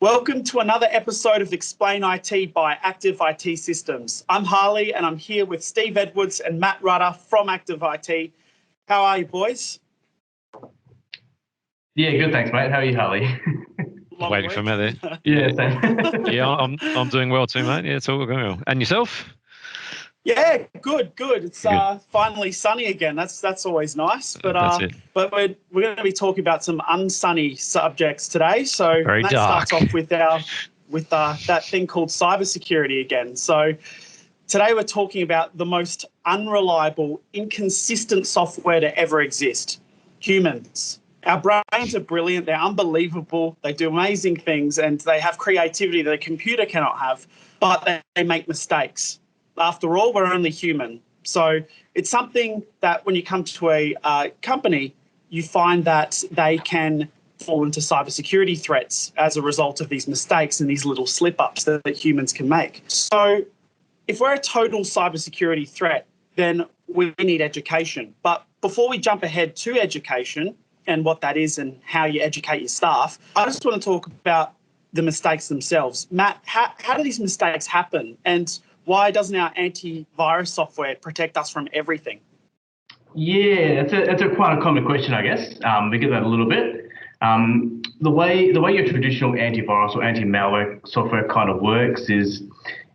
Welcome to another episode of Explain IT by Active IT Systems. I'm Harley and I'm here with Steve Edwards and Matt Rudder from Active IT. How are you, boys? Yeah, good, thanks, mate. How are you, Harley? Waiting for me there. Yeah, same. Yeah, I'm doing well too, mate. Yeah, it's all going well. And yourself? Yeah, good. It's finally sunny again. That's always nice. But That's it. but we're going to be talking about some unsunny subjects today. So Very that dark. starts off with that thing called cybersecurity again. So today we're talking about the most unreliable, inconsistent software to ever exist: humans. Our brains are brilliant. They're unbelievable. They do amazing things, and they have creativity that a computer cannot have. But they make mistakes. After all, we're only human. So it's something that when you come to a company, you find that they can fall into cybersecurity threats as a result of these mistakes and these little slip-ups that humans can make. So if we're a total cybersecurity threat, then we need education. But before we jump ahead to education and what that is and how you educate your staff, I just want to talk about the mistakes themselves. Matt, how do these mistakes happen? And why doesn't our antivirus software protect us from everything? Yeah, it's a quite a common question, I guess. We get that a little bit. The way your traditional antivirus or anti-malware software kind of works is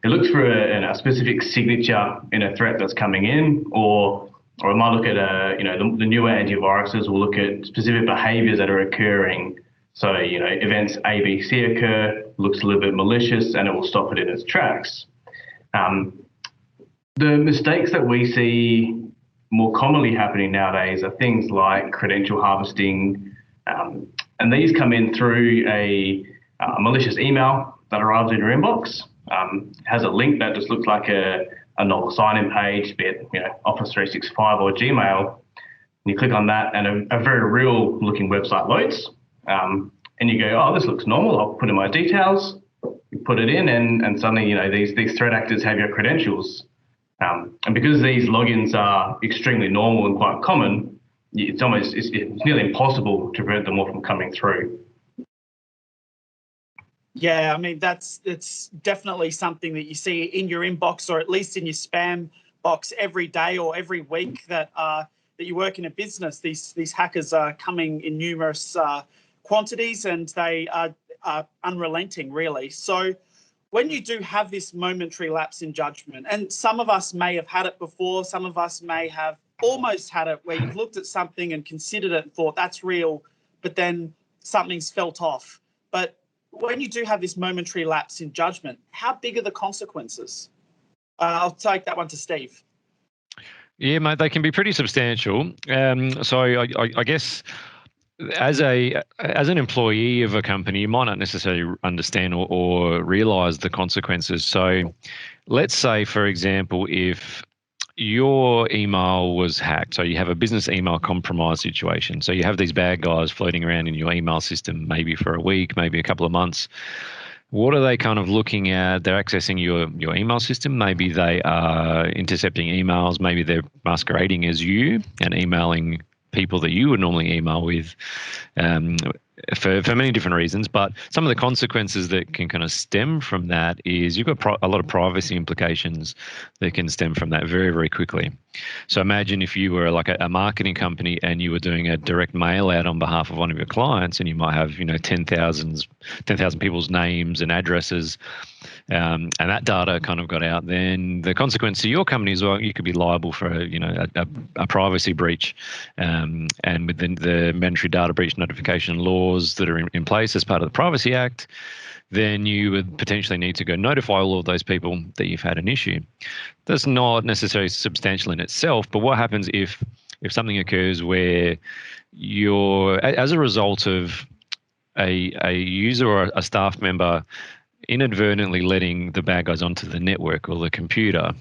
it looks for a specific signature in a threat that's coming in, or it might look at the newer antiviruses will look at specific behaviors that are occurring. So events A, B, C occur, looks a little bit malicious, and it will stop it in its tracks. The mistakes that we see more commonly happening nowadays are things like credential harvesting, and these come in through a malicious email that arrives in your inbox. Has a link that just looks like a normal sign-in page, be it Office 365 or Gmail. And you click on that, and a very real-looking website loads, and you go, "Oh, this looks normal. I'll put in my details." You put it in, and suddenly, these threat actors have your credentials. And because these logins are extremely normal and quite common, it's nearly impossible to prevent them all from coming through. Yeah, I mean, it's definitely something that you see in your inbox, or at least in your spam box every day or every week that you work in a business. These hackers are coming in numerous quantities, and they are unrelenting, really. So when you do have this momentary lapse in judgment, and some of us may have had it before, some of us may have almost had it, where you've looked at something and considered it and thought that's real, but then something's felt off. But when you do have this momentary lapse in judgment, how big are the consequences? I'll take that one to Steve. Yeah, mate, they can be pretty substantial. So I guess as an employee of a company, you might not necessarily understand or realize the consequences. So let's say, for example, if your email was hacked, so you have a business email compromise situation. So you have these bad guys floating around in your email system, maybe for a week, maybe a couple of months. What are they kind of looking at? They're accessing your email system. Maybe they are intercepting emails. Maybe they're masquerading as you and emailing people that you would normally email with for many different reasons. But some of the consequences that can kind of stem from that is you've got a lot of privacy implications that can stem from that very, very quickly. So imagine if you were like a marketing company and you were doing a direct mail out on behalf of one of your clients, and you might have 10,000 people's names and addresses, and that data kind of got out. Then the consequence to your company as well, you could be liable for a privacy breach, and with the mandatory data breach notification laws that are in place as part of the Privacy Act, then you would potentially need to go notify all of those people that you've had an issue. That's not necessarily substantial in itself, but what happens if something occurs where you're, as a result of a user or a staff member inadvertently letting the bad guys onto the network or the computer,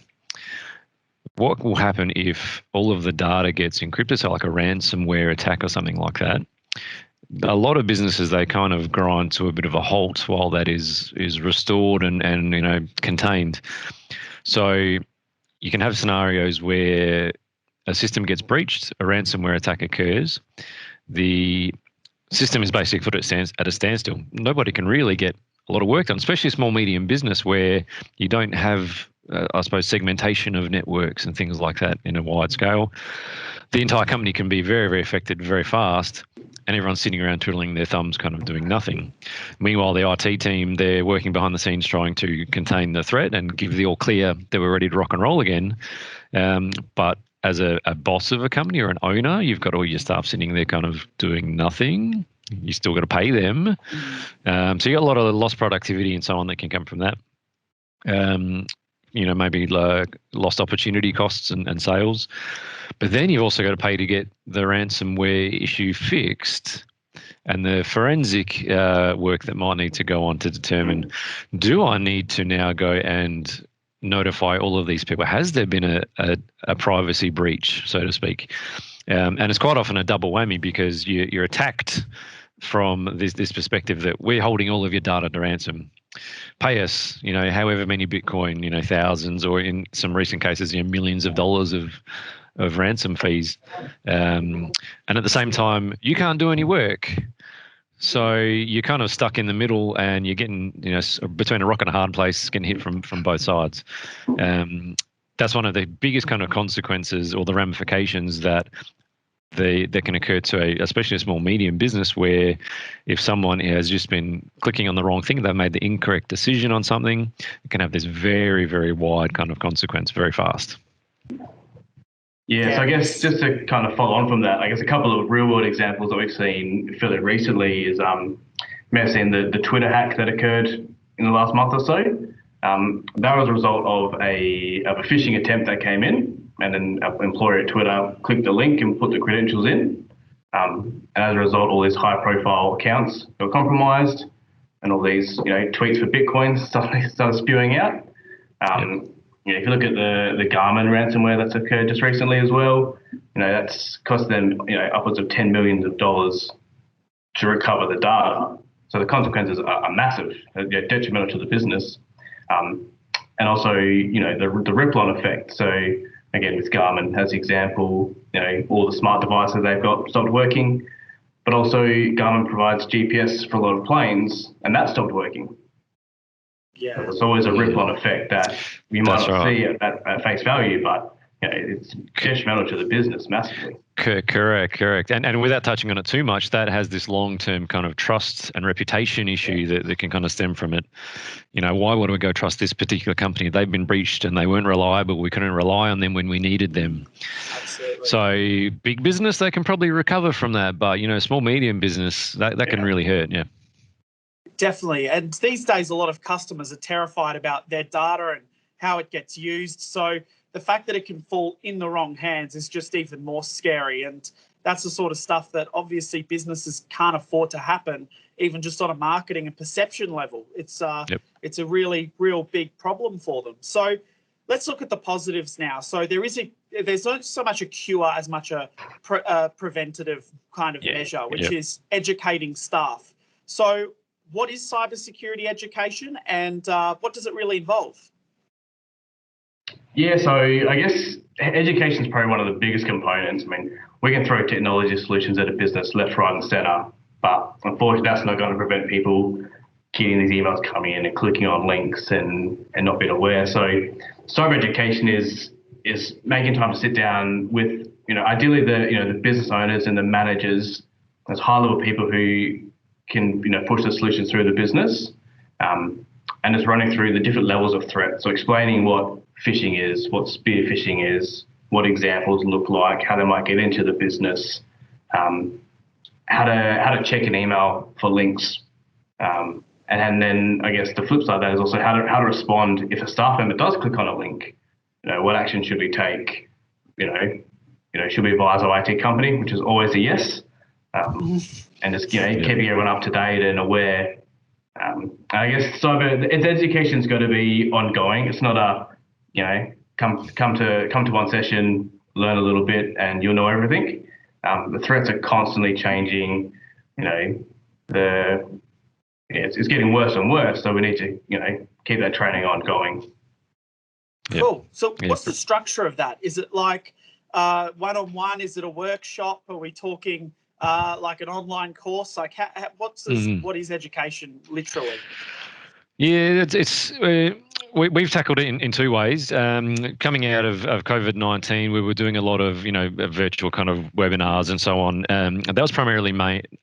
what will happen if all of the data gets encrypted, so like a ransomware attack or something like that? A lot of businesses, they kind of grind to a bit of a halt while that is restored and contained. So you can have scenarios where a system gets breached, a ransomware attack occurs, the system is basically put at a standstill. Nobody can really get a lot of work done, especially small medium business where you don't have, I suppose, segmentation of networks and things like that in a wide scale. The entire company can be very, very affected very fast, and everyone's sitting around twiddling their thumbs, kind of doing nothing. Meanwhile, the IT team, they're working behind the scenes trying to contain the threat and give the all clear that we're ready to rock and roll again. But as a boss of a company or an owner, you've got all your staff sitting there kind of doing nothing. You still got to pay them. So you got a lot of lost productivity and so on that can come from that. Maybe lost opportunity costs and sales. But then you've also got to pay to get the ransomware issue fixed and the forensic work that might need to go on to determine, do I need to now go and notify all of these people? Has there been a privacy breach, so to speak? And it's quite often a double whammy because you're attacked from this perspective that we're holding all of your data to ransom. Pay us, however many Bitcoin, thousands, or in some recent cases, millions of dollars of ransom fees. And at the same time, you can't do any work. So you're kind of stuck in the middle and you're getting, between a rock and a hard place, getting hit from both sides. That's one of the biggest kind of consequences or the ramifications that can occur to especially a small medium business, where if someone has just been clicking on the wrong thing, they've made the incorrect decision on something, it can have this very, very wide kind of consequence very fast. Yeah, so I guess just to kind of follow on from that, I guess a couple of real world examples that we've seen fairly recently is you may have seen the Twitter hack that occurred in the last month or so. That was a result of a phishing attempt that came in, and then an employer at Twitter clicked the link and put the credentials in. And as a result, all these high profile accounts were compromised, and all these tweets for Bitcoin started spewing out. If you look at the Garmin ransomware that's occurred just recently as well, that's cost them upwards of $10 million to recover the data. So the consequences are massive, detrimental to the business, and also the ripple-on effect. So again, with Garmin as the example, all the smart devices they've got stopped working, but also Garmin provides GPS for a lot of planes, and that stopped working. Yeah, there's always a ripple-on effect that you might not see at face value, but it's detrimental to the business massively. Correct. And without touching on it too much, that has this long-term kind of trust and reputation issue that can kind of stem from it. Why would we go trust this particular company? They've been breached and they weren't reliable. We couldn't rely on them when we needed them. Absolutely. So big business, they can probably recover from that, but small medium business, that can really hurt. Yeah. Definitely. And these days, a lot of customers are terrified about their data and how it gets used. So the fact that it can fall in the wrong hands is just even more scary. And that's the sort of stuff that obviously businesses can't afford to happen, even just on a marketing and perception level. It's a really, real big problem for them. So let's look at the positives now. So there's not so much a cure as much a preventative kind of measure, which is educating staff. So what is cybersecurity education, and what does it really involve? Yeah, so I guess education is probably one of the biggest components. I mean, we can throw technology solutions at a business left, right, and centre, but unfortunately, that's not going to prevent people getting these emails coming in and clicking on links and not being aware. So, cyber education is making time to sit down with ideally the business owners and the managers, those high level people who can push the solutions through the business, and it's running through the different levels of threat. So explaining what phishing is, what spear phishing is, what examples look like, how they might get into the business, how to check an email for links, and then I guess the flip side of that is also how to respond if a staff member does click on a link. What action should we take? Should we advise our IT company, which is always a yes. And just keeping everyone up to date and aware. I guess its education's got to be ongoing. It's not come to one session, learn a little bit, and you'll know everything. The threats are constantly changing. It's getting worse and worse. So we need to keep that training ongoing. Yep. Cool. So what's the structure of that? Is it like one-on-one? Is it a workshop? Are we talking like an online course? Like what is education literally? Yeah, we've tackled it in two ways. Coming out of COVID-19, we were doing a lot of virtual kind of webinars and so on. And that was primarily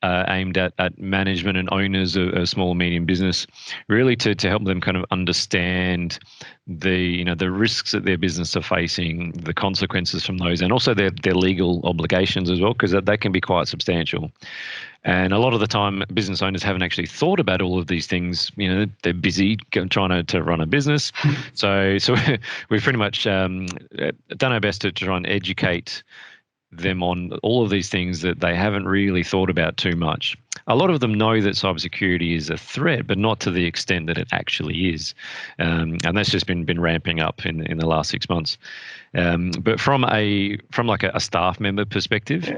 aimed at management and owners of small and medium business, really to help them kind of understand the risks that their business are facing, the consequences from those, and also their legal obligations as well, because that can be quite substantial. And a lot of the time, business owners haven't actually thought about all of these things. They're busy trying to run a business. So we've pretty much done our best to try and educate them on all of these things that they haven't really thought about too much. A lot of them know that cybersecurity is a threat, but not to the extent that it actually is. And that's just been ramping up in the last 6 months. But from like a staff member perspective,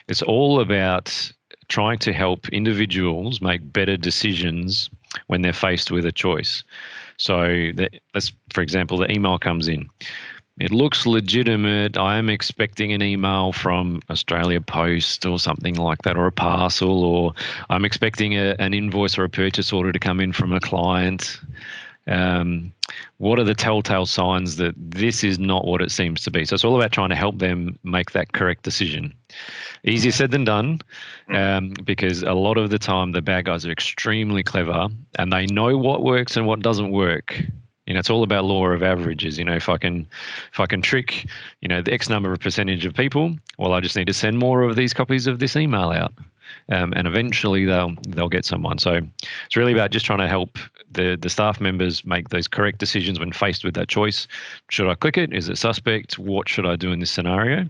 it's all about trying to help individuals make better decisions when they're faced with a choice. So let's, for example, the email comes in. It looks legitimate. I am expecting an email from Australia Post or something like that, or a parcel, or I'm expecting an invoice or a purchase order to come in from a client. What are the telltale signs that this is not what it seems to be? So it's all about trying to help them make that correct decision. Easier said than done, because a lot of the time the bad guys are extremely clever and they know what works and what doesn't work. It's all about law of averages. If I can trick, the X number of percentage of people, well, I just need to send more of these copies of this email out, and eventually they'll get someone. So it's really about just trying to help the staff members make those correct decisions when faced with that choice. Should I click it? Is it suspect? What should I do in this scenario?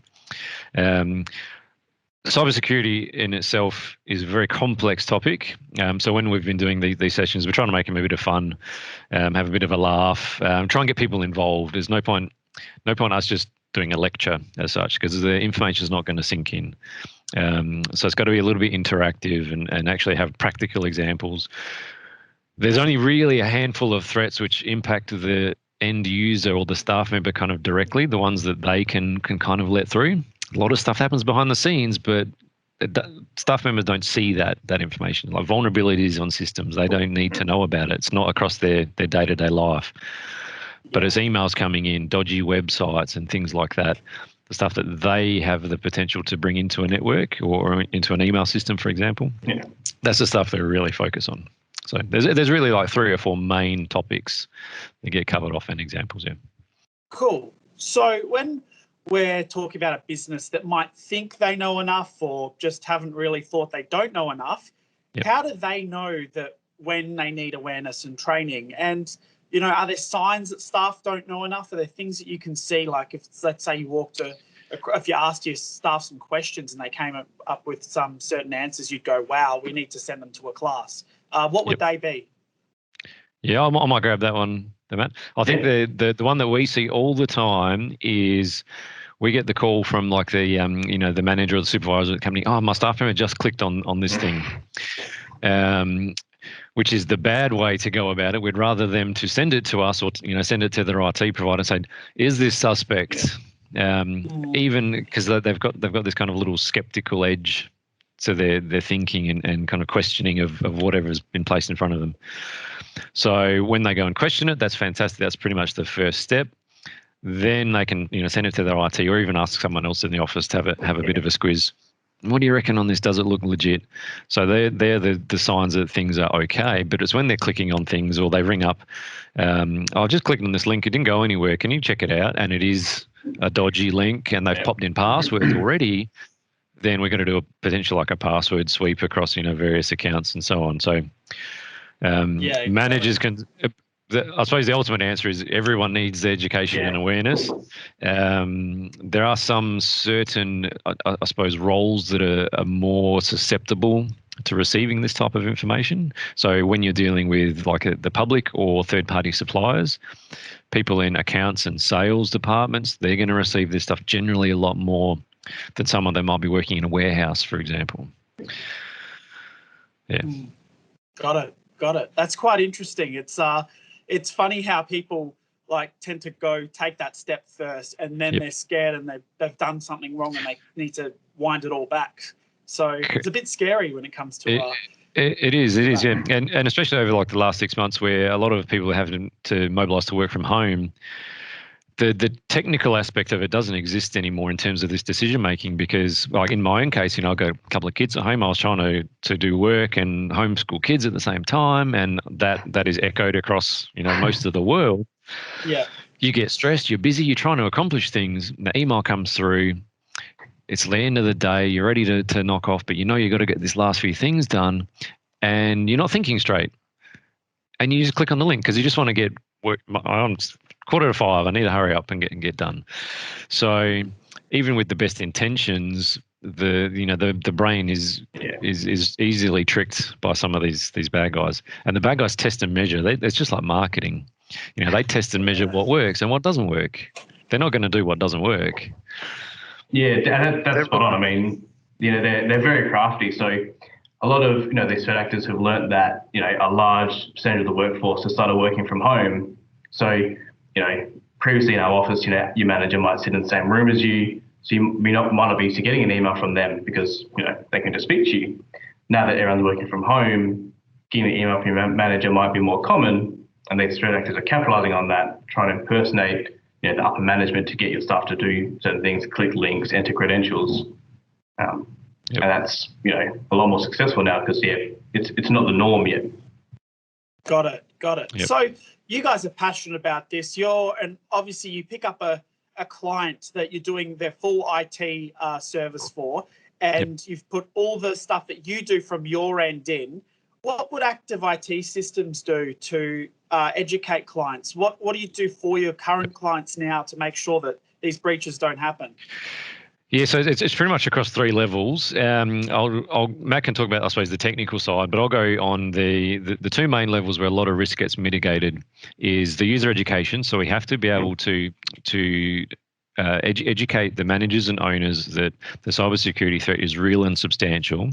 Cybersecurity in itself is a very complex topic. So when we've been doing these sessions, we're trying to make them a bit of fun, have a bit of a laugh, try and get people involved. There's no point us just doing a lecture as such, because the information is not going to sink in. So it's got to be a little bit interactive and actually have practical examples. There's only really a handful of threats which impact the end user or the staff member kind of directly, the ones that they can kind of let through. A lot of stuff happens behind the scenes, but staff members don't see that information. Like vulnerabilities on systems, they don't need to know about it. It's not across their day-to-day life. But as emails coming in, dodgy websites and things like that, the stuff that they have the potential to bring into a network or into an email system, for example, that's the stuff they really focus on. So there's really like 3 or 4 main topics that get covered off in examples here. Cool. So when we're talking about a business that might think they know enough or just haven't really thought they don't know enough, how do they know that when they need awareness and training? And, are there signs that staff don't know enough? Are there things that you can see, like if, let's say if you asked your staff some questions and they came up with some certain answers, you'd go, wow, we need to send them to a class. What would they be? Yeah, I might grab that one, Matt. I think the one that we see all the time is we get the call from like the the manager or the supervisor of the company. Oh, my staff member just clicked on this thing, which is the bad way to go about it. We'd rather them to send it to us or send it to their IT provider and say, is this suspect? Even because they've got this kind of little skeptical edge to their thinking and kind of questioning of whatever's been placed in front of them. So when they go and question it, that's fantastic. That's pretty much the first step. Then they can send it to their IT or even ask someone else in the office to have a bit of a squiz. What do you reckon on this? Does it look legit? So they're the signs that things are okay. But it's when they're clicking on things or they ring up, I'll just click on this link. It didn't go anywhere. Can you check it out? And it is a dodgy link and they've popped in passwords already. Then we're going to do a potential like a password sweep across various accounts and so on. So managers can. I suppose the ultimate answer is everyone needs education and awareness. There are some certain, I suppose, roles that are more susceptible to receiving this type of information. So when you're dealing with like the public or third-party suppliers, people in accounts and sales departments, they're going to receive this stuff generally a lot more than someone that might be working in a warehouse, for example. Yeah. Got it. That's quite interesting. It's funny how people tend to take that step first and then they're scared and they've done something wrong and they need to wind it all back. So it's a bit scary when it comes to It is, yeah, and especially over like the last 6 months, where a lot of people are having to mobilise to work from home. The technical aspect of it doesn't exist anymore in terms of this decision making, because like in my own case, I've got a couple of kids at home. I was trying to do work and homeschool kids at the same time, and that is echoed across most of the world. Yeah. You get stressed, you're busy, you're trying to accomplish things. The email comes through. It's the end of the day. You're ready to knock off, but you've got to get this last few things done, and you're not thinking straight. And you just click on the link because you just want to get work. I'm 4:45. I need to hurry up and get done. So even with the best intentions, the brain is easily tricked by some of these bad guys. And the bad guys test and measure. It's just like marketing. They test and measure what works and what doesn't work. They're not going to do what doesn't work. Yeah, that's spot on. I mean, they're very crafty. So a lot of these threat actors have learnt that a large percentage of the workforce has started working from home. So previously in our office, your manager might sit in the same room as you, so you might not be used to getting an email from them because they can just speak to you. Now that everyone's working from home, getting an email from your manager might be more common, and these threat actors are capitalising on that, trying to impersonate the upper management to get your staff to do certain things, click links, enter credentials. And that's a lot more successful now because it's not the norm yet. Got it. Yep. So you guys are passionate about this. And obviously you pick up a client that you're doing their full IT service for, and you've put all the stuff that you do from your end in. What would Active IT Systems do to educate clients? What do you do for your current clients now to make sure that these breaches don't happen? Yeah, so it's pretty much across three levels. Matt can talk about, I suppose, the technical side, but I'll go on the two main levels where a lot of risk gets mitigated is the user education. So we have to be able to educate the managers and owners that the cybersecurity threat is real and substantial,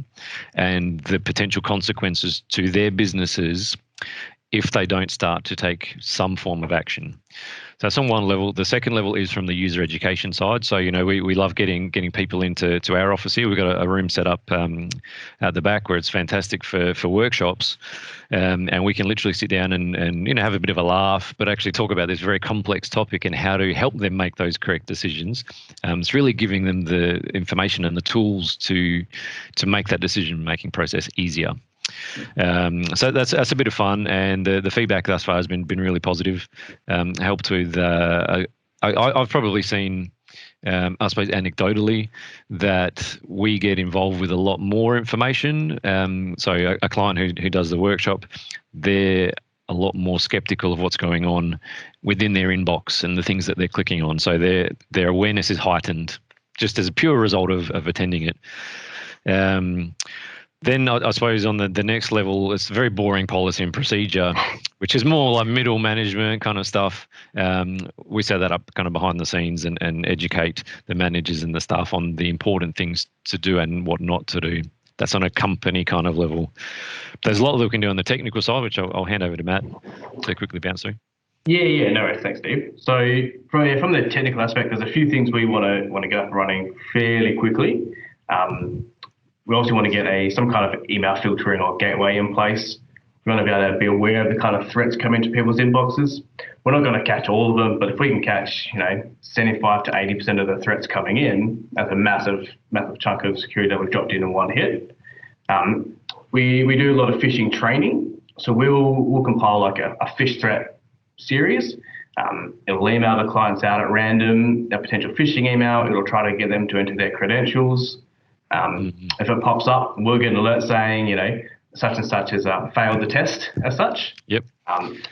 and the potential consequences to their businesses if they don't start to take some form of action. So that's on one level. The second level is from the user education side. So, we love getting people into our office here. We've got a room set up at the back where it's fantastic for workshops. And we can literally sit down and have a bit of a laugh, but actually talk about this very complex topic and how to help them make those correct decisions. It's really giving them the information and the tools to make that decision-making process easier. So that's a bit of fun, and the feedback thus far has been really positive. Helped with I've probably seen, I suppose anecdotally, that we get involved with a lot more information. So a client who does the workshop, they're a lot more skeptical of what's going on within their inbox and the things that they're clicking on. So their awareness is heightened just as a pure result of attending it. Then I suppose on the next level, it's very boring policy and procedure, which is more like middle management kind of stuff. We set that up kind of behind the scenes and educate the managers and the staff on the important things to do and what not to do. That's on a company kind of level. There's a lot that we can do on the technical side, which I'll hand over to Matt to quickly bounce through. Yeah, no worries. Thanks, Steve. So from the technical aspect, there's a few things we want to get up and running fairly quickly. We also want to get some kind of email filtering or gateway in place. We want to be able to be aware of the kind of threats coming to people's inboxes. We're not going to catch all of them, but if we can catch, 75 to 80% of the threats coming in, that's a massive chunk of security that we've dropped in one hit. We do a lot of phishing training, so we'll compile like a phish threat series. It'll email the clients out at random a potential phishing email. It'll try to get them to enter their credentials. If it pops up, we'll get an alert saying, such and such has failed the test as such. Yep.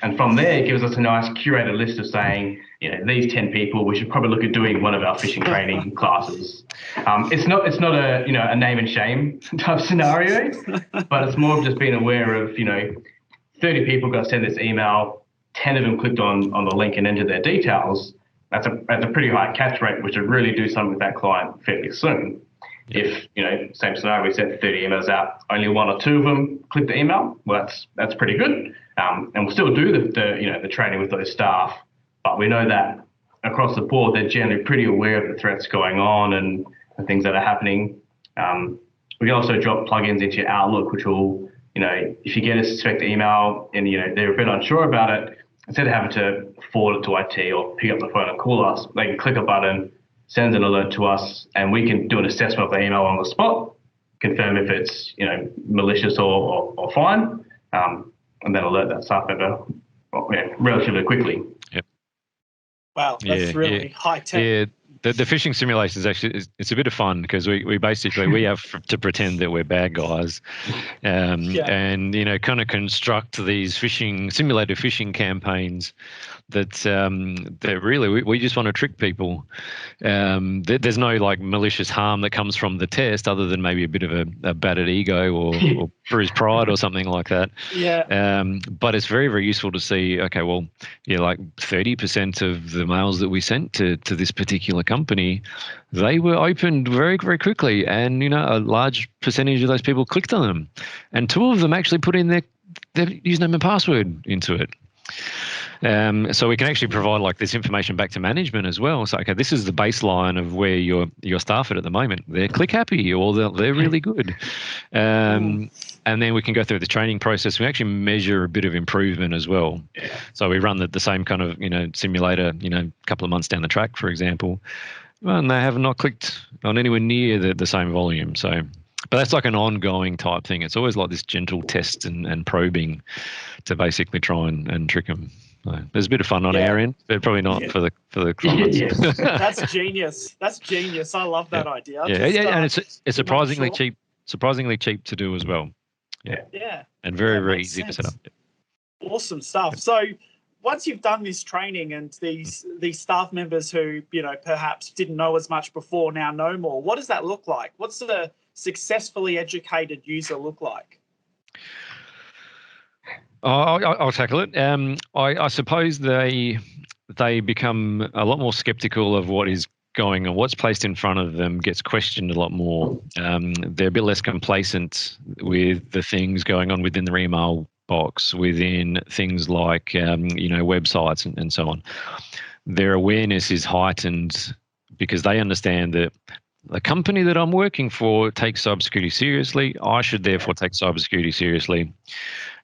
And from there, it gives us a nice curated list of saying, these 10 people, we should probably look at doing one of our phishing training classes. It's not a, a name and shame type scenario, but it's more of just being aware of, 30 people got sent this email, 10 of them clicked on the link and entered their details. That's a pretty high catch rate, which would really do something with that client fairly soon. If, same scenario, we sent 30 emails out, only one or two of them click the email, well, that's pretty good. And we'll still do the training with those staff, but we know that across the board, they're generally pretty aware of the threats going on and the things that are happening. We can also drop plugins into your Outlook, which will if you get a suspected email and they're a bit unsure about it, instead of having to forward it to IT or pick up the phone and call us, they can click a button, sends an alert to us, and we can do an assessment of the email on the spot, confirm if it's malicious or fine, and then alert that staff member relatively quickly. Yep. Wow, that's really high tech. Yeah. The phishing simulations actually it's a bit of fun because we basically we have to pretend that we're bad guys, and kind of construct these simulated phishing campaigns that really we just want to trick people. There's no like malicious harm that comes from the test other than maybe a bit of a battered ego or bruised pride or something like that. Yeah. But it's very, very useful to see, okay, well, like 30% of the mails that we sent to this particular company, they were opened very, very quickly. And, a large percentage of those people clicked on them. And 2 of them actually put in their username and password into it. So we can actually provide like this information back to management as well. So, okay, this is the baseline of where your staff at the moment. They're click happy or they're really good. And then we can go through the training process. We actually measure a bit of improvement as well. So we run the same kind of, simulator, a couple of months down the track, for example. And they have not clicked on anywhere near the same volume. So, but that's like an ongoing type thing. It's always like this gentle test and probing to basically try and trick them. So there's a bit of fun on our end, but probably not for the clients. That's genius. That's genius. I love that idea. And it's surprisingly cheap. Surprisingly cheap to do as well. Yeah. And very, very easy to set up. Awesome stuff. So once you've done this training and these staff members who, perhaps didn't know as much before now know more, what does that look like? What's the successfully educated user look like? I'll tackle it. I suppose they become a lot more skeptical of what is going on. What's placed in front of them gets questioned a lot more. They're a bit less complacent with the things going on within their email box, within things like websites and so on. Their awareness is heightened because they understand that the company that I'm working for takes cybersecurity seriously. I should therefore take cybersecurity seriously.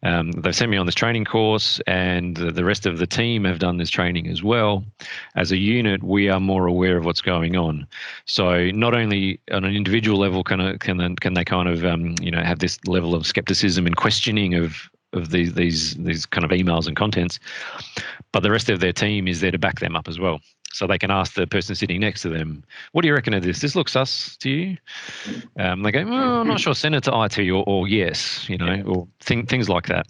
They've sent me on this training course, and the rest of the team have done this training as well. As a unit, we are more aware of what's going on. So not only on an individual level can they kind of have this level of skepticism and questioning of these kind of emails and contents, but the rest of their team is there to back them up as well. So they can ask the person sitting next to them, what do you reckon of this? This looks sus to you? They go, well, I'm not sure, send it to IT or yes, or things like that.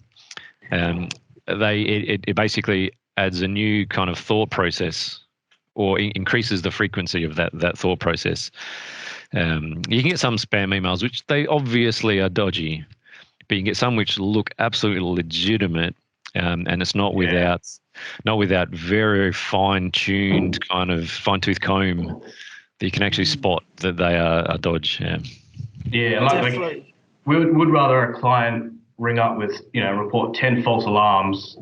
It basically adds a new kind of thought process or increases the frequency of that thought process. You can get some spam emails, which they obviously are dodgy, but you can get some which look absolutely legitimate, and it's not without very fine-tuned kind of fine-tooth comb that you can actually spot that they are a dodge. Like we would rather a client ring up with report 10 false alarms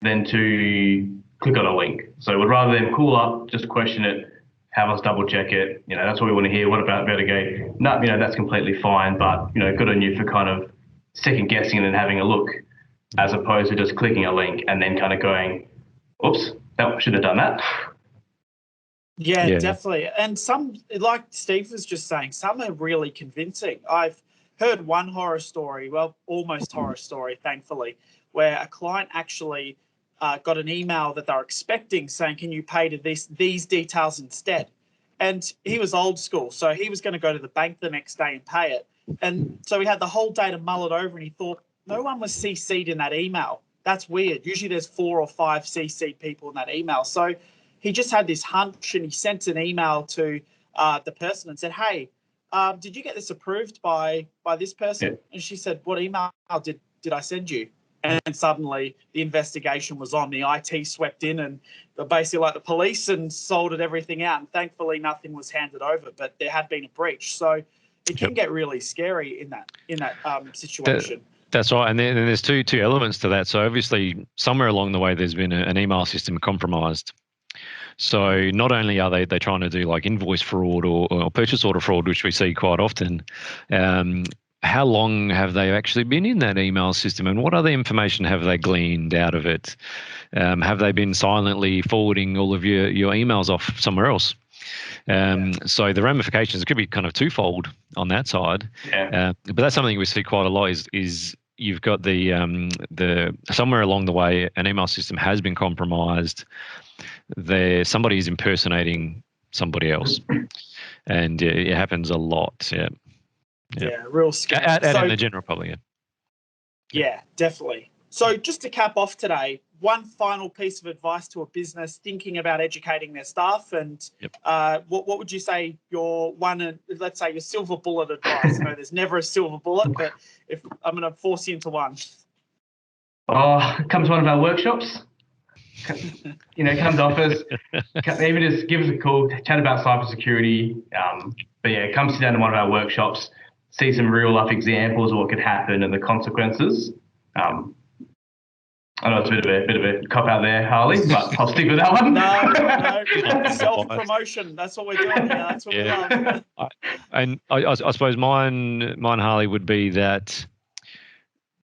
than to click on a link. So we'd rather them call up, just question it, have us double check it. That's what we want to hear. What about Vertigate? No, that's completely fine, but good on you for kind of second guessing and having a look, as opposed to just clicking a link and then kind of going, oops, I should have done that. Yeah, definitely. And some, like Steve was just saying, some are really convincing. I've heard one horror story, almost horror story, thankfully, where a client actually got an email that they were expecting saying, can you pay to these details instead? And he was old school, so he was going to go to the bank the next day and pay it. And so he had the whole day to mull it over, and he thought, no one was CC'd in that email. That's weird. Usually there's 4 or 5 CC'd people in that email. So he just had this hunch, and he sent an email to the person and said, hey, did you get this approved by this person? Yeah. And she said, what email did I send you? And suddenly the investigation was on. The IT swept in, and basically like the police, and sorted everything out. And thankfully nothing was handed over, but there had been a breach. So it can get really scary in that situation. That's right, and then there's two elements to that. So obviously, somewhere along the way, there's been an email system compromised. So not only are they trying to do like invoice fraud or purchase order fraud, which we see quite often, how long have they actually been in that email system, and what other information have they gleaned out of it? Have they been silently forwarding all of your emails off somewhere else? So the ramifications could be kind of twofold on that side. But that's something we see quite a lot is you've got the somewhere along the way an email system has been compromised. Somebody is impersonating somebody else, and it happens a lot. Yeah, real scary. Out in the general public. Yeah, definitely. So just to cap off today, one final piece of advice to a business thinking about educating their staff, and what would you say your let's say your silver bullet advice? No, there's never a silver bullet, but if I'm going to force you into one. Come to one of our workshops. Come to office. Even just give us a call, chat about cybersecurity. But yeah, come sit down in one of our workshops, see some real life examples of what could happen and the consequences. I know it's a bit of a cop out there, Harley, but I'll stick with that one. No, self-promotion. That's what we're doing here. That's what we love. I suppose mine, Harley, would be that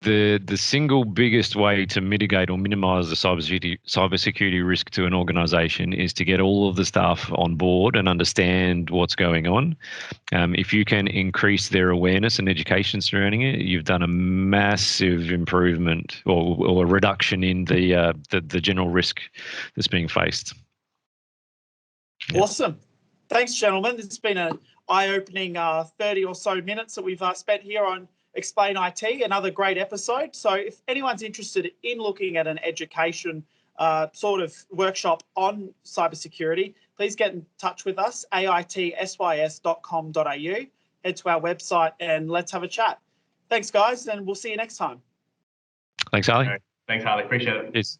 the single biggest way to mitigate or minimize the cybersecurity risk to an organization is to get all of the staff on board and understand what's going on. If you can increase their awareness and education surrounding it, you've done a massive improvement or a reduction in the general risk that's being faced. Awesome. Thanks, gentlemen. It's been an eye-opening 30 or so minutes that we've spent here on Explain IT, another great episode. So if anyone's interested in looking at an education sort of workshop on cybersecurity, please get in touch with us, aitsys.com.au. Head to our website and let's have a chat. Thanks, guys, and we'll see you next time. Thanks, Harley. Thanks, Harley. Appreciate it. Peace.